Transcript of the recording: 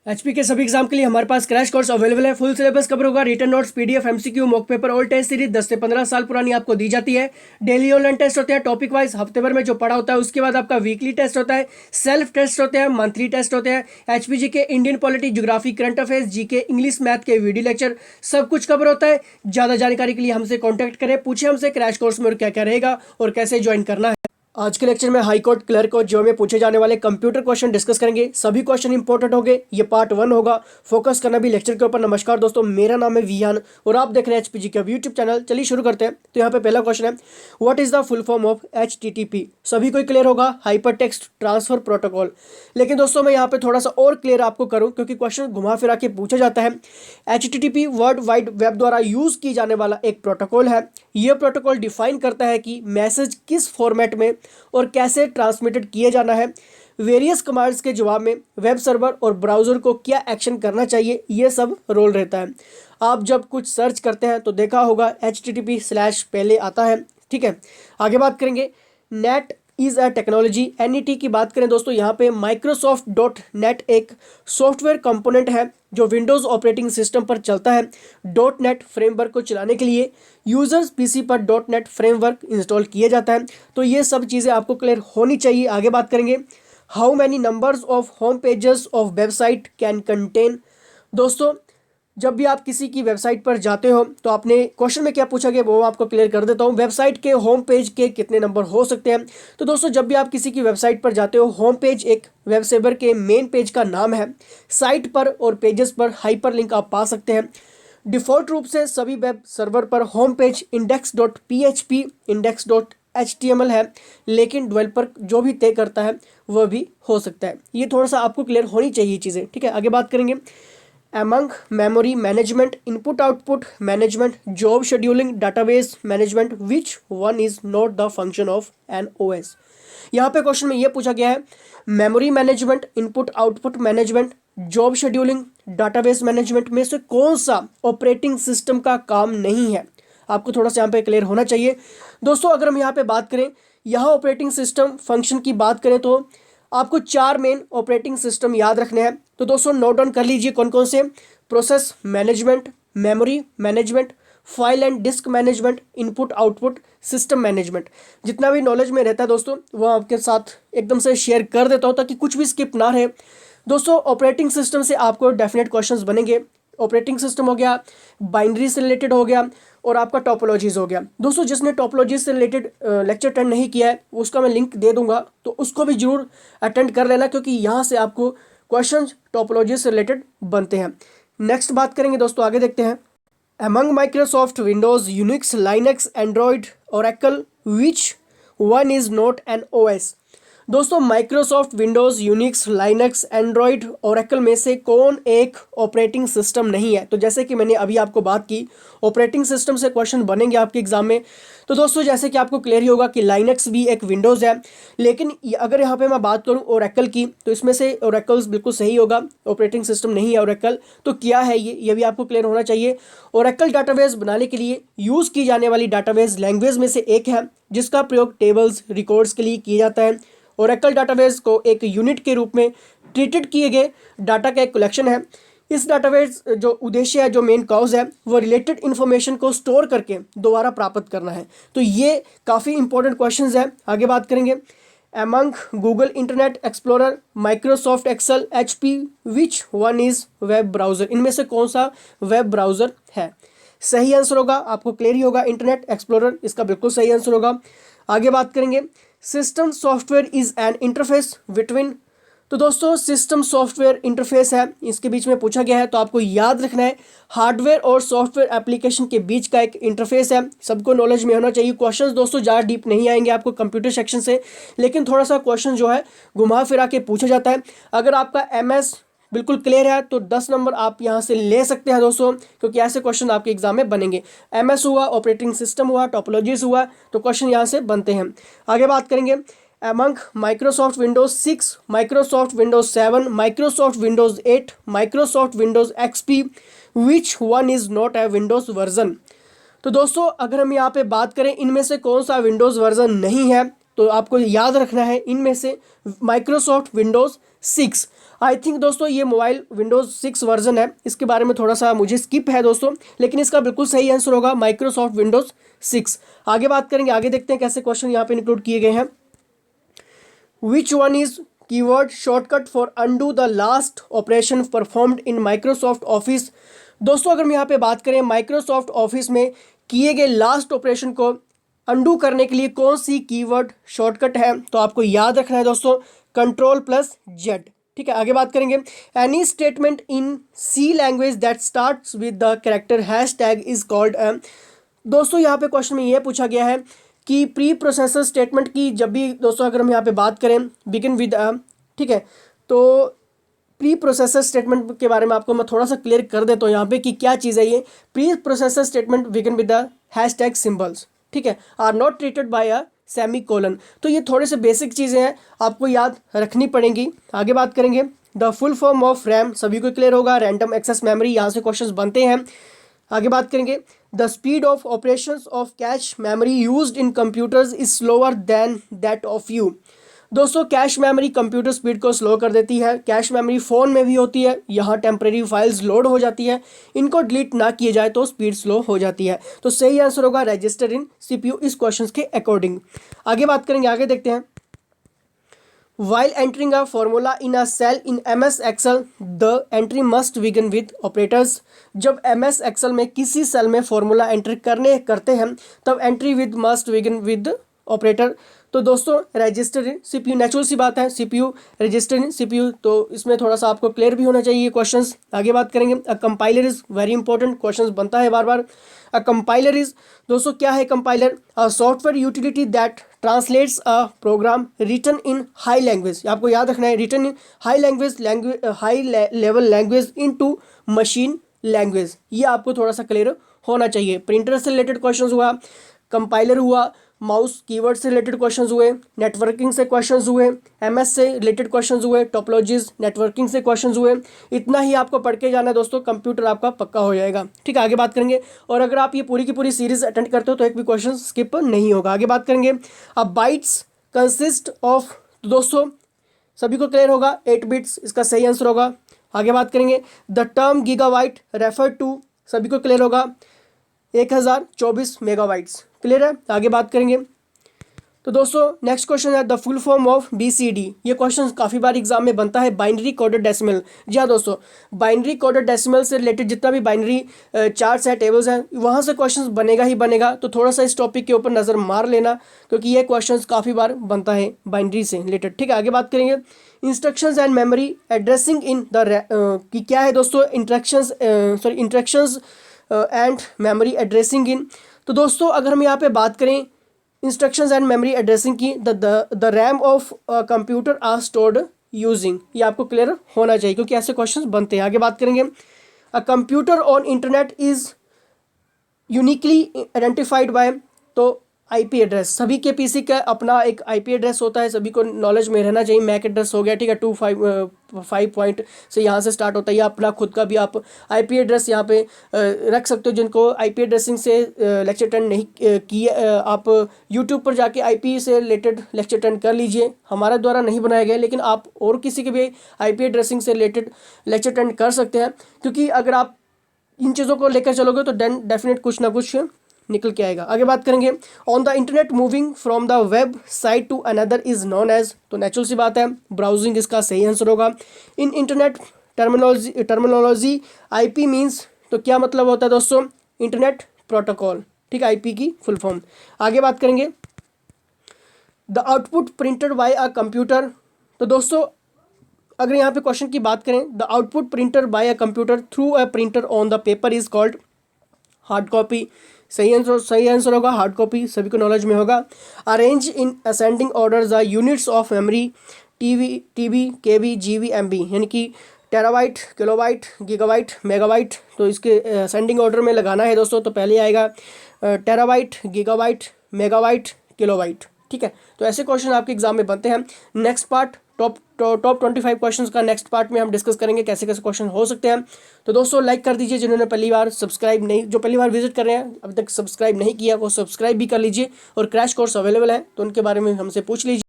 HP के सभी exam के लिए हमारे पास क्रैश कोर्स अवेलेबल है। फुल सिलेबस कवर होगा, written notes, PDF, MCQ, mock paper, all test series 10 से 15 साल पुरानी आपको दी जाती है। डेली ऑनलाइन टेस्ट होते हैं टॉपिक वाइज, हफ्ते भर में जो पढ़ा होता है उसके बाद आपका वीकली टेस्ट होता है, सेल्फ टेस्ट होते हैं, मंथली टेस्ट होते हैं। एचपीजी के Indian polity, geography, current affairs, GK, English, math के वीडियो लेक्चर सब कुछ कवर होता है। ज़्यादा जानकारी के लिए हमसे कॉन्टैक्ट करें, पूछे हमसे क्रैश कोर्स में और क्या क्या रहेगा और कैसे ज्वाइन करना है। आज के लेक्चर में हाई कोर्ट क्लर्क और जो में पूछे जाने वाले कंप्यूटर क्वेश्चन डिस्कस करेंगे। सभी क्वेश्चन इंपॉर्टेंट होंगे। ये पार्ट 1 होगा, फोकस करना भी लेक्चर के ऊपर। नमस्कार दोस्तों, मेरा नाम है विहान और आप देख रहे हैं एचपीजी का यूट्यूब चैनल। चलिए शुरू करते हैं। तो यहाँ पे पहला क्वेश्चन है, what is the full form of HTTP. सभी को क्लियर होगा, हाइपर टेक्स्ट ट्रांसफर प्रोटोकॉल। लेकिन दोस्तों मैं यहाँ पे थोड़ा सा और क्लियर आपको करूँ, क्योंकि क्वेश्चन घुमा फिरा के पूछा जाता है। एचटीटीपी वर्ल्ड वाइड वेब द्वारा यूज की जाने वाला एक प्रोटोकॉल है। यह प्रोटोकॉल डिफाइन करता है कि मैसेज किस फॉर्मेट में और कैसे ट्रांसमिटेड किए जाना है। वेरियस कमांड्स के जवाब में वेब सर्वर और ब्राउज़र को क्या एक्शन करना चाहिए, ये सब रोल रहता है। आप जब कुछ सर्च करते हैं तो देखा होगा http/ पहले आता है, ठीक है। आगे बात करेंगे, net is a technology. NET की बात करें दोस्तों, यहाँ पे माइक्रोसॉफ्ट डॉट नेट एक सॉफ्टवेयर कंपोनेंट है जो विंडोज़ ऑपरेटिंग सिस्टम पर चलता है। डॉट नेट फ्रेमवर्क को चलाने के लिए यूज़र्स पीसी पर डॉट नेट फ्रेमवर्क इंस्टॉल किया जाता है। तो ये सब चीज़ें आपको क्लियर होनी चाहिए। आगे बात करेंगे, how many numbers of home pages of website can contain. दोस्तों जब भी आप किसी की वेबसाइट पर जाते हो तो आपने क्वेश्चन में क्या पूछा गया वो आपको क्लियर कर देता हूँ। वेबसाइट के होम पेज के कितने नंबर हो सकते हैं। तो दोस्तों जब भी आप किसी की वेबसाइट पर जाते हो, होम पेज एक वेब सर्वर के मेन पेज का नाम है। साइट पर और पेजेस पर हाइपरलिंक आप पा सकते हैं। डिफ़ॉल्ट रूप से सभी वेब सर्वर पर होम पेज index.php, index.html है, लेकिन डेवलपर जो भी तय करता है वह भी हो सकता है। ये थोड़ा सा आपको क्लियर होनी चाहिए चीज़ें, ठीक है। आगे बात करेंगे, among memory management, input output management, job scheduling, database management, which one is not the function of an OS। यहाँ पे क्वेश्चन में ये पूछा गया है, memory management, input output management, job scheduling, database management में से कौन सा ऑपरेटिंग सिस्टम का काम नहीं है। आपको थोड़ा सा यहाँ पे क्लियर होना चाहिए। दोस्तों अगर हम यहाँ पे बात करें, यहाँ ऑपरेटिंग सिस्टम फंक्शन की बात करें तो आपको 4 मेन ऑपरेटिंग सिस्टम याद रखने हैं। तो दोस्तों नोट डाउन कर लीजिए कौन कौन से, process management, memory management, file and disc management, input output system management. जितना भी नॉलेज में रहता है दोस्तों वो आपके साथ एकदम से शेयर कर देता हूँ ताकि कुछ भी स्किप ना रहे। दोस्तों ऑपरेटिंग सिस्टम से आपको डेफिनेट क्वेश्चंस बनेंगे। ऑपरेटिंग सिस्टम हो गया, बाइनरी से रिलेटेड हो गया और आपका टोपोलॉजीज हो गया। दोस्तों जिसने टोपोलॉजीज से रिलेटेड लेक्चर अटेंड नहीं किया है उसका मैं लिंक दे दूंगा, तो उसको भी जरूर अटेंड कर लेना, क्योंकि यहाँ से आपको क्वेश्चन टोपोलॉजी से रिलेटेड बनते हैं। नेक्स्ट बात करेंगे दोस्तों, आगे देखते हैं, among Microsoft Windows, Unix, Linux, Android, Oracle, which one is not an OS। दोस्तों Microsoft Windows, Unix, Linux, Android, Oracle में से कौन एक ऑपरेटिंग सिस्टम नहीं है। तो जैसे कि मैंने अभी आपको बात की, ऑपरेटिंग सिस्टम से क्वेश्चन बनेंगे आपके एग्जाम में। तो दोस्तों जैसे कि आपको क्लियर ही होगा कि लाइनक्स भी एक विंडोज़ है, लेकिन अगर यहाँ पे मैं बात करूँ ओरेकल की तो इसमें से ओरेकल्स बिल्कुल सही होगा, ऑपरेटिंग सिस्टम नहीं है ओरेकल। तो क्या है ये भी आपको क्लियर होना चाहिए। ओरेकल डाटाबेस बनाने के लिए यूज़ की जाने वाली डाटाबेस लैंग्वेज में से एक है, जिसका प्रयोग टेबल्स, रिकॉर्ड्स के लिए किया जाता है। ओरेकल डाटाबेस को एक यूनिट के रूप में ट्रीटेड किए गए डाटा का एक कलेक्शन है। इस डाटाबेस जो उद्देश्य है, जो मेन कॉज है, वो रिलेटेड इन्फॉर्मेशन को स्टोर करके दोबारा प्राप्त करना है। तो ये काफ़ी इंपॉर्टेंट क्वेश्चंस हैं। आगे बात करेंगे, among Google Internet Explorer, Microsoft Excel, HP, which one is web browser. इनमें से कौन सा वेब ब्राउज़र है। सही आंसर होगा, आपको क्लियर ही होगा, इंटरनेट एक्सप्लोरर इसका बिल्कुल सही आंसर होगा। आगे बात करेंगे, system software is an interface between. तो दोस्तों सिस्टम सॉफ्टवेयर इंटरफेस है, इसके बीच में पूछा गया है, तो आपको याद रखना है हार्डवेयर और सॉफ्टवेयर एप्लीकेशन के बीच का एक इंटरफेस है। सबको नॉलेज में होना चाहिए। क्वेश्चंस दोस्तों ज़्यादा डीप नहीं आएंगे आपको कंप्यूटर सेक्शन से, लेकिन थोड़ा सा क्वेश्चन जो है घुमा फिरा के पूछा जाता है। अगर आपका MS बिल्कुल क्लियर है तो 10 नंबर आप यहाँ से ले सकते हैं दोस्तों, क्योंकि ऐसे क्वेश्चन आपके एग्जाम में बनेंगे। MS हुआ, ऑपरेटिंग सिस्टम हुआ, टोपोलॉजीज हुआ, तो क्वेश्चन यहाँ से बनते हैं। आगे बात करेंगे, among Microsoft Windows 6, Microsoft Windows 7, Microsoft Windows 8, Microsoft Windows XP, which one is not a Windows version. तो दोस्तों अगर हम यहाँ पे बात करें इनमें से कौन सा विंडोज़ वर्जन नहीं है, तो आपको याद रखना है इनमें से माइक्रोसॉफ्ट विंडोज़ 6। आई थिंक दोस्तों ये मोबाइल विंडोज़ 6 वर्जन है, इसके बारे में थोड़ा सा मुझे स्किप है दोस्तों, लेकिन इसका बिल्कुल सही आंसर होगा माइक्रोसॉफ्ट विंडोज़ 6। आगे बात करेंगे, आगे देखते हैं कैसे क्वेश्चन यहाँ पे इंक्लूड किए गए हैं। Which one is keyword shortcut for undo the last operation performed in Microsoft office. दोस्तों अगर हम यहाँ पे बात करें माइक्रोसॉफ्ट ऑफिस में किए गए लास्ट ऑपरेशन को अंडू करने के लिए कौन सी कीवर्ड शॉर्टकट है, तो आपको याद रखना है दोस्तों Ctrl+Z। ठीक है, आगे बात करेंगे। Any statement in C language that starts with the character hashtag is called. दोस्तों यहाँ पे क्वेश्चन में ये पूछा गया है कि प्री प्रोसेसर स्टेटमेंट की जब भी दोस्तों अगर हम यहाँ पे बात करें बिगिन विद ठीक है, तो प्री प्रोसेसर स्टेटमेंट के बारे में आपको मैं थोड़ा सा क्लियर कर देता हूँ यहाँ पे कि क्या चीज़ है ये। Preprocessor statement begin with the hashtag symbols, ठीक है, are not treated by a semicolon. तो ये थोड़े से बेसिक चीज़ें हैं, आपको याद रखनी पड़ेंगी। आगे बात करेंगे the full form of RAM, सभी को क्लियर होगा, रैंडम एक्सेस मेमोरी, यहाँ से क्वेश्चंस बनते हैं। आगे बात करेंगे the speed of operations of cache memory used in computers is slower then that of you. दोस्तों कैश मेमोरी कंप्यूटर स्पीड को स्लो कर देती है। कैश मेमोरी फ़ोन में भी होती है, यहाँ टेम्परेरी फाइल्स लोड हो जाती है, इनको डिलीट ना किए जाए तो स्पीड स्लो हो जाती है। तो सही आंसर होगा रजिस्टर इन सीपीयू इस क्वेश्चन के अकॉर्डिंग। आगे बात करेंगे, आगे देखते हैं। While entering a formula in a cell in MS Excel, the entry must begin with operators। जब MS Excel में किसी सेल में फॉर्मूला एंटर करते हैं तब entry with must begin with operator. तो दोस्तों रजिस्टर इन सीपीयू, नेचुरल सी बात है, सीपीयू रजिस्टर इन सीपीयू, तो इसमें थोड़ा सा आपको क्लियर भी होना चाहिए क्वेश्चंस। आगे बात करेंगे a compiler is very important, questions बनता है बार बार। अ कंपाइलर इज, दोस्तों क्या है compiler? A software utility that translates a program written in high language, आपको याद रखना है, written in high high level language into machine language, ये आपको थोड़ा सा क्लियर होना चाहिए। प्रिंटर से रिलेटेड क्वेश्चंस हुआ, कंपाइलर हुआ, माउस कीवर्ड से रिलेटेड क्वेश्चंस हुए, नेटवर्किंग से क्वेश्चंस हुए, एमएस से रिलेटेड क्वेश्चंस हुए, टोपोलॉजीज नेटवर्किंग से क्वेश्चंस हुए। इतना ही आपको पढ़ के जाना है दोस्तों, कंप्यूटर आपका पक्का हो जाएगा। ठीक है, आगे बात करेंगे। और अगर आप ये पूरी की पूरी सीरीज अटेंड करते हो तो एक भी क्वेश्चन स्किप नहीं होगा। आगे बात करेंगे। अब बाइट्स कंसिस्ट ऑफ, तो दोस्तों सभी को क्लियर होगा 8 बिट्स, इसका सही आंसर होगा। आगे बात करेंगे। The term gigabyte refer to, सभी को क्लियर होगा 1024 मेगाबाइट्स, क्लियर है। आगे बात करेंगे। तो दोस्तों नेक्स्ट क्वेश्चन है the full form of BCD। ये क्वेश्चन काफ़ी बार एग्जाम में बनता है, बाइनरी कोडेड डेसिमल। जी हाँ दोस्तों, बाइनरी कोडेड डेसिमल से रिलेटेड जितना भी बाइनरी चार्ट्स है, टेबल्स हैं, वहाँ से क्वेश्चन बनेगा ही बनेगा। तो थोड़ा सा इस टॉपिक के ऊपर नज़र मार लेना, क्योंकि ये क्वेश्चन काफ़ी बार बनता है बाइनरी से रिलेटेड। ठीक है, आगे बात करेंगे। Instructions and memory addressing in the की क्या है दोस्तों? Instructions and memory addressing in. तो दोस्तों अगर हम यहाँ पे बात करें इंस्ट्रक्शंस एंड मेमोरी एड्रेसिंग की, the RAM of computer are stored using, ये आपको क्लियर होना चाहिए क्योंकि ऐसे क्वेश्चंस बनते हैं। आगे बात करेंगे। A computer on internet is uniquely identified by, तो IP एड्रेस, सभी के PC का अपना एक IP एड्रेस होता है, सभी को नॉलेज में रहना चाहिए। मैक एड्रेस हो गया, ठीक है, 25 पॉइंट से यहाँ से स्टार्ट होता है, या अपना खुद का भी आप IP एड्रेस यहाँ पे रख सकते हो। जिनको IP एड्रेसिंग से लेक्चर अटेंड नहीं किया, आप YouTube पर जाके IP से रिलेटेड लेक्चर अटेंड कर लीजिए, हमारे द्वारा नहीं बनाया गया, लेकिन आप और किसी के भी IP एड्रेसिंग से रिलेटेड लेक्चर अटेंड कर सकते हैं, क्योंकि अगर आप इन चीज़ों को लेकर चलोगे तो डेफिनेट कुछ ना कुछ निकल के आएगा। आगे बात करेंगे। On the internet moving from the web site to another is known as, तो नेचुरल सी बात है ब्राउजिंग इसका सही आंसर होगा। In internet terminology IP means, तो क्या मतलब होता है दोस्तों? इंटरनेट प्रोटोकॉल, ठीक है, IP की फुल फॉर्म। आगे बात करेंगे। The output printed by a computer, तो दोस्तों अगर यहाँ पे क्वेश्चन की बात करें, the output printer by a computer through a printer on the paper is called hard copy, सही आंसर होगा हार्ड कॉपी, सभी को नॉलेज में होगा। Arrange in ascending order the units of memory TB KB GB MB, यानी कि terabyte, kilobyte, gigabyte, megabyte, तो इसके असेंडिंग ऑर्डर में लगाना है दोस्तों। तो पहले आएगा टेराबाइट, गीगाबाइट, मेगाबाइट, किलोबाइट, ठीक है। तो ऐसे क्वेश्चन आपके एग्जाम में बनते हैं। नेक्स्ट पार्ट टॉप 25 क्वेश्चंस का नेक्स्ट पार्ट में हम डिस्कस करेंगे कैसे कैसे क्वेश्चन हो सकते हैं। तो दोस्तों लाइक कर दीजिए, जिन्होंने पहली बार सब्सक्राइब नहीं, जो पहली बार विजिट कर रहे हैं अभी तक सब्सक्राइब नहीं किया वो सब्सक्राइब भी कर लीजिए। और क्रैश कोर्स अवेलेबल है तो उनके बारे में हमसे पूछ लीजिए।